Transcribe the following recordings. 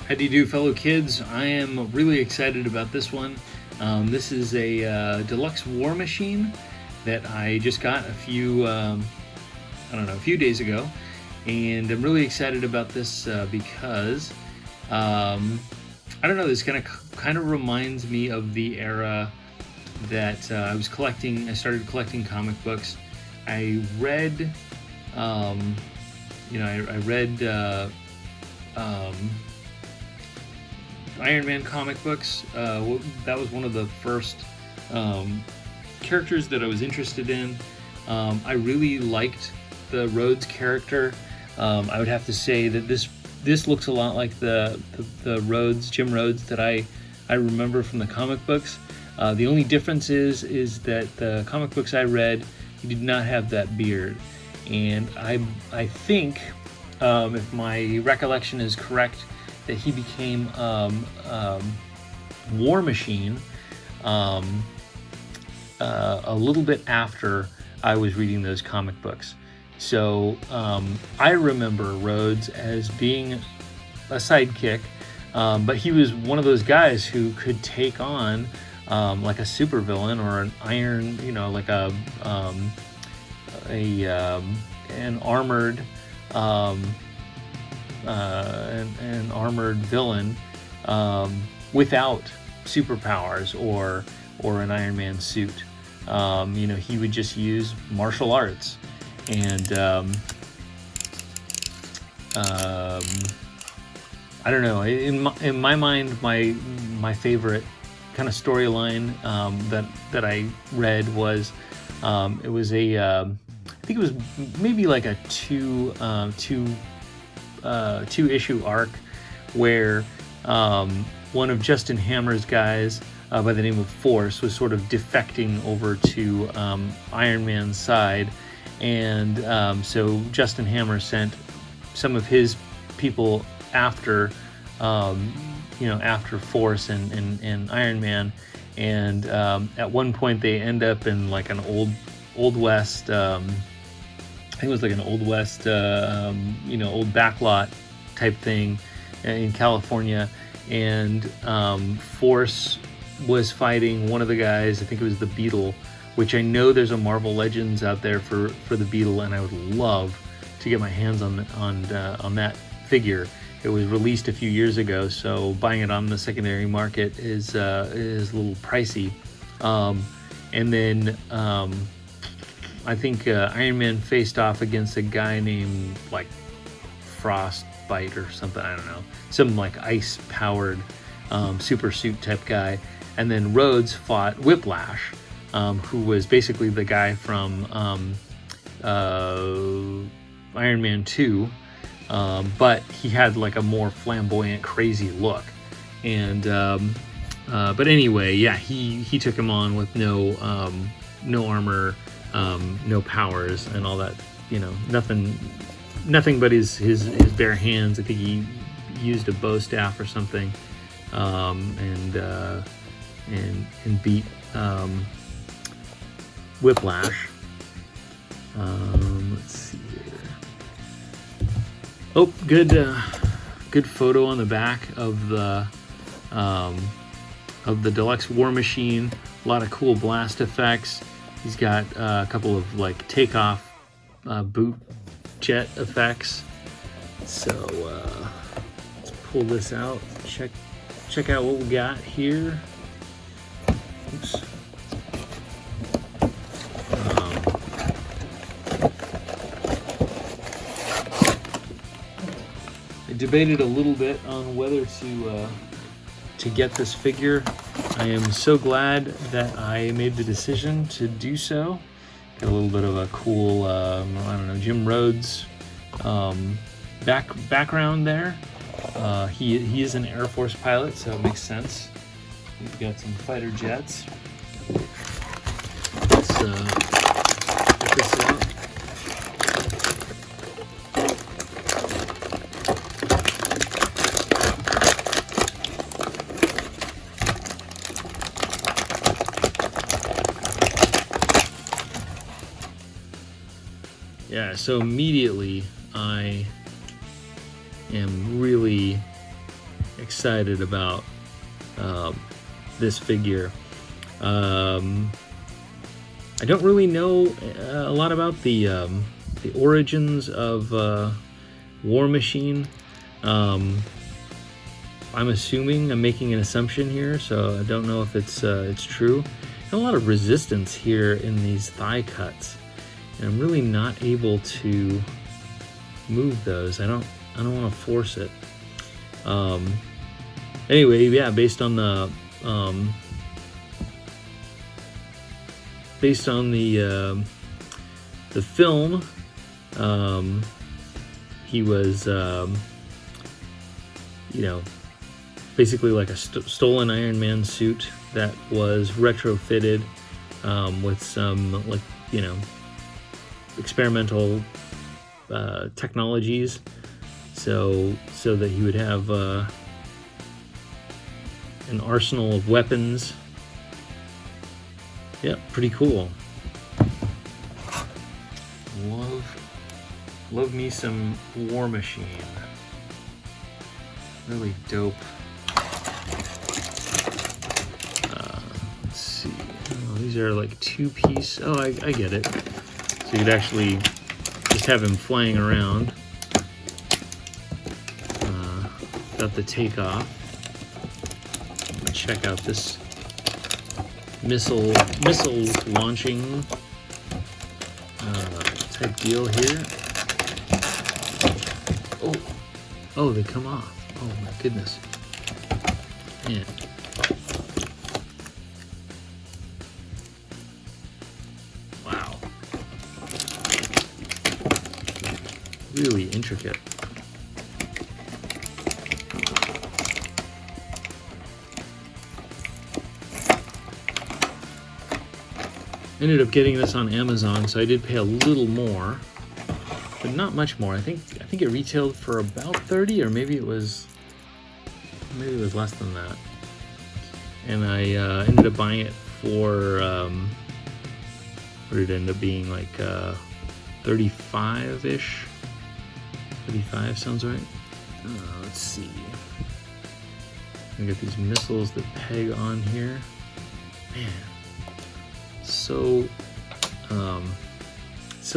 How do you do, fellow kids? I am really excited about this one. This is a deluxe war machine that I just got a few days ago, and I'm really excited about this because I don't know. This kind of reminds me of the era that I was collecting. I started collecting comic books. I read, I read. Iron Man comic books. That was one of the first characters that I was interested in. I really liked the Rhodes character. I would have to say that this looks a lot like the Rhodes, Jim Rhodes, that I remember from the comic books. The only difference is that the comic books I read, he did not have that beard, and I think, if my recollection is correct, that he became War Machine a little bit after I was reading those comic books. So I remember Rhodes as being a sidekick, but he was one of those guys who could take on like a supervillain or an iron, like an armored. An armored villain without superpowers or an Iron Man suit. He would just use martial arts, and I don't know. In my mind, my favorite kind of storyline that I read was it was I think it was maybe like a two issue arc where one of Justin Hammer's guys by the name of Force was sort of defecting over to Iron Man's side, and so Justin Hammer sent some of his people after after Force and Iron Man, and at one point they end up in like an old west, I think it was like an old west, old backlot type thing in California, and Force was fighting one of the guys. I think it was the Beetle, which I know there's a Marvel Legends out there for the Beetle, and I would love to get my hands on that figure. It was released a few years ago, so buying it on the secondary market is a little pricey. And then I think Iron Man faced off against a guy named like Frostbite or something. I don't know, some like ice-powered super suit type guy. And then Rhodes fought Whiplash, who was basically the guy from Iron Man 2, but he had like a more flamboyant, crazy look. And but anyway, yeah, he took him on with no armor. No powers and all that, nothing but his bare hands. I think he used a bow staff or something, and beat Whiplash. Let's see here. Oh, good photo on the back of the deluxe war machine. A lot of cool blast effects. He's got a couple of like takeoff boot jet effects. So let's pull this out. Check out what we got here. Oops. I debated a little bit on whether to get this figure. I am so glad that I made the decision to do so. Got a little bit of a cool, Jim Rhodes background there. He is an Air Force pilot, so it makes sense. We've got some fighter jets. Let's check this out. Yeah, so immediately I am really excited about this figure. I don't really know a lot about the origins of War Machine. I'm making an assumption here, so I don't know if it's true. A lot of resistance here in these thigh cuts, and I'm really not able to move those. I don't want to force it. Anyway, yeah, based on the film, he was basically like a stolen Iron Man suit that was retrofitted with some experimental technologies, so that he would have an arsenal of weapons. Yeah, pretty cool. Love me some War Machine. Really dope. Let's see. Oh, these are like 2-piece. Oh, I get it. So you could actually just have him flying around without the takeoff. I'm gonna check out this missile launching type deal here. Oh, they come off. Oh my goodness. Man. Wow. Really intricate. Ended up getting this on Amazon, so I did pay a little more, but not much more. I think it retailed for about 30, or maybe it was less than that. And I ended up buying it for what did it end up being, like 35-ish. 35 sounds right. Let's see. I got these missiles that peg on here. Man. So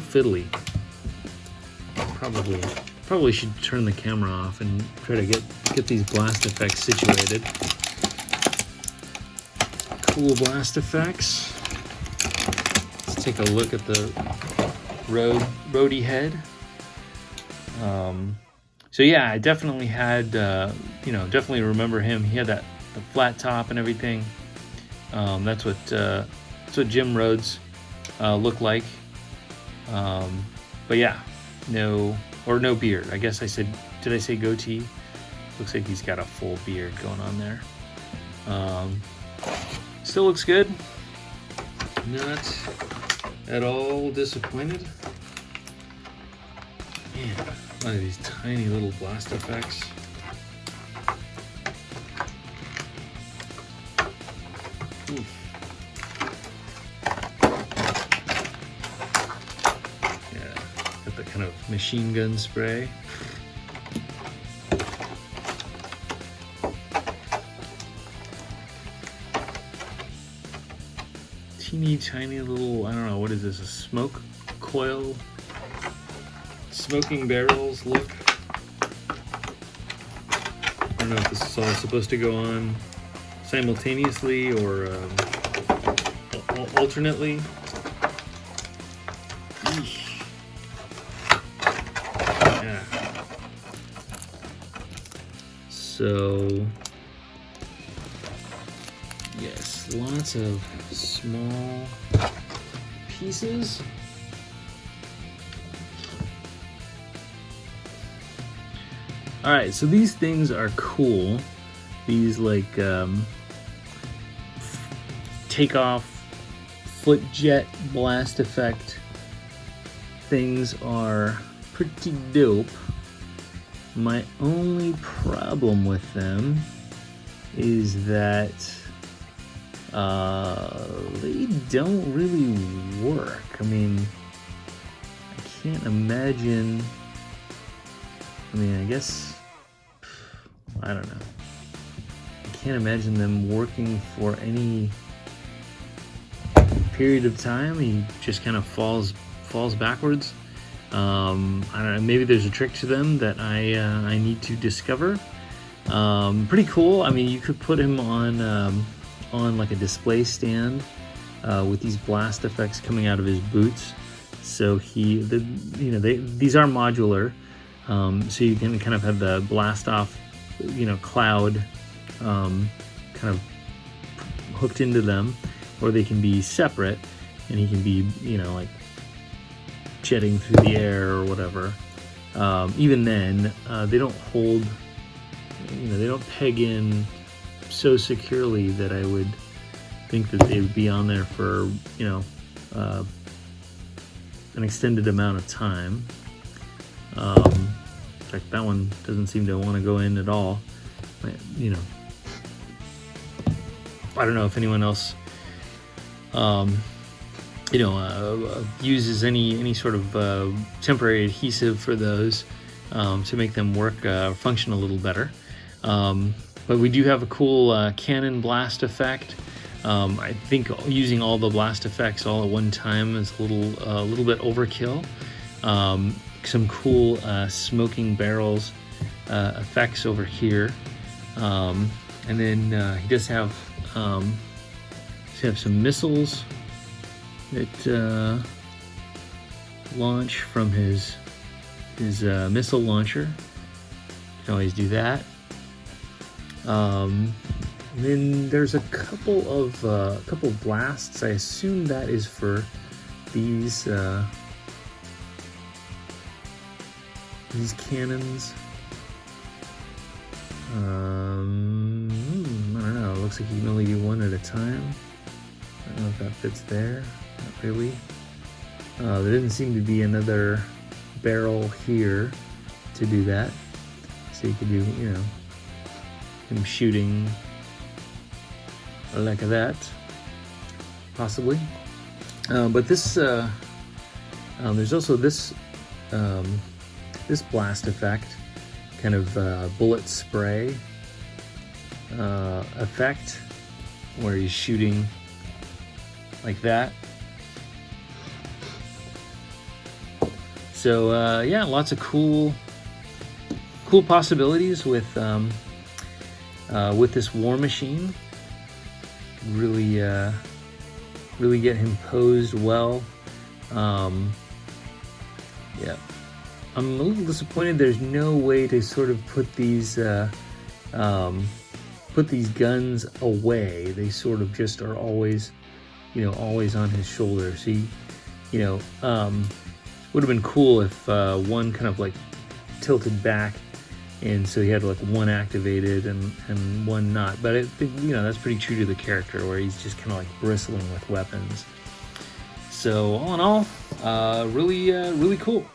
fiddly. Probably should turn the camera off and try to get these blast effects situated. Cool blast effects. Let's take a look at the roadie head. So yeah, I definitely had definitely remember him. He had the flat top and everything. That's what Jim Rhodes looked like. But yeah, no beard. I guess did I say goatee? Looks like he's got a full beard going on there. Still looks good. Not at all disappointed. Man, a lot of these tiny little blast effects. Oof. The kind of machine gun spray. Teeny tiny little, I don't know, what is this, a smoke coil? Smoking barrels look. I don't know if this is all supposed to go on simultaneously or alternately. Eesh. Yeah. So, yes, lots of small pieces. All right, so these things are cool. These like takeoff foot jet blast effect things are pretty dope. My only problem with them is that they don't really work. I mean, I can't imagine. I mean, I guess, I don't know. can't imagine them working for any period of time. He just kind of falls backwards. I don't know, maybe there's a trick to them that I need to discover. Pretty cool. I mean, you could put him on like a display stand with these blast effects coming out of his boots. So these are modular, so you can kind of have the blast off, cloud kind of hooked into them, or they can be separate, and he can be, like jetting through the air or whatever. Even then, they don't hold, they don't peg in so securely that I would think that they would be on there for, an extended amount of time. In fact, that one doesn't seem to want to go in at all. I don't know if anyone else uses any sort of temporary adhesive for those to make them work, function a little better. But we do have a cool cannon blast effect. I think using all the blast effects all at one time is a little bit overkill. Some cool smoking barrels effects over here, and then he does have some missiles that launch from his missile launcher. You can always do that. And then there's a couple of blasts. I assume that is for these cannons. I don't know. It looks like you can only do one at a time. I don't know if that fits there. Not really. There didn't seem to be another barrel here to do that. So you could do, him shooting like that, possibly. But this, there's also this blast effect, kind of bullet spray effect, where he's shooting like that. So yeah, lots of cool possibilities with this war machine. Really get him posed well. Yeah, I'm a little disappointed there's no way to sort of put these guns away. They sort of just are always, always on his shoulder. So would have been cool if one kind of like tilted back, and so he had like one activated and one not. But that's pretty true to the character, where he's just kind of like bristling with weapons. So all in all, really cool.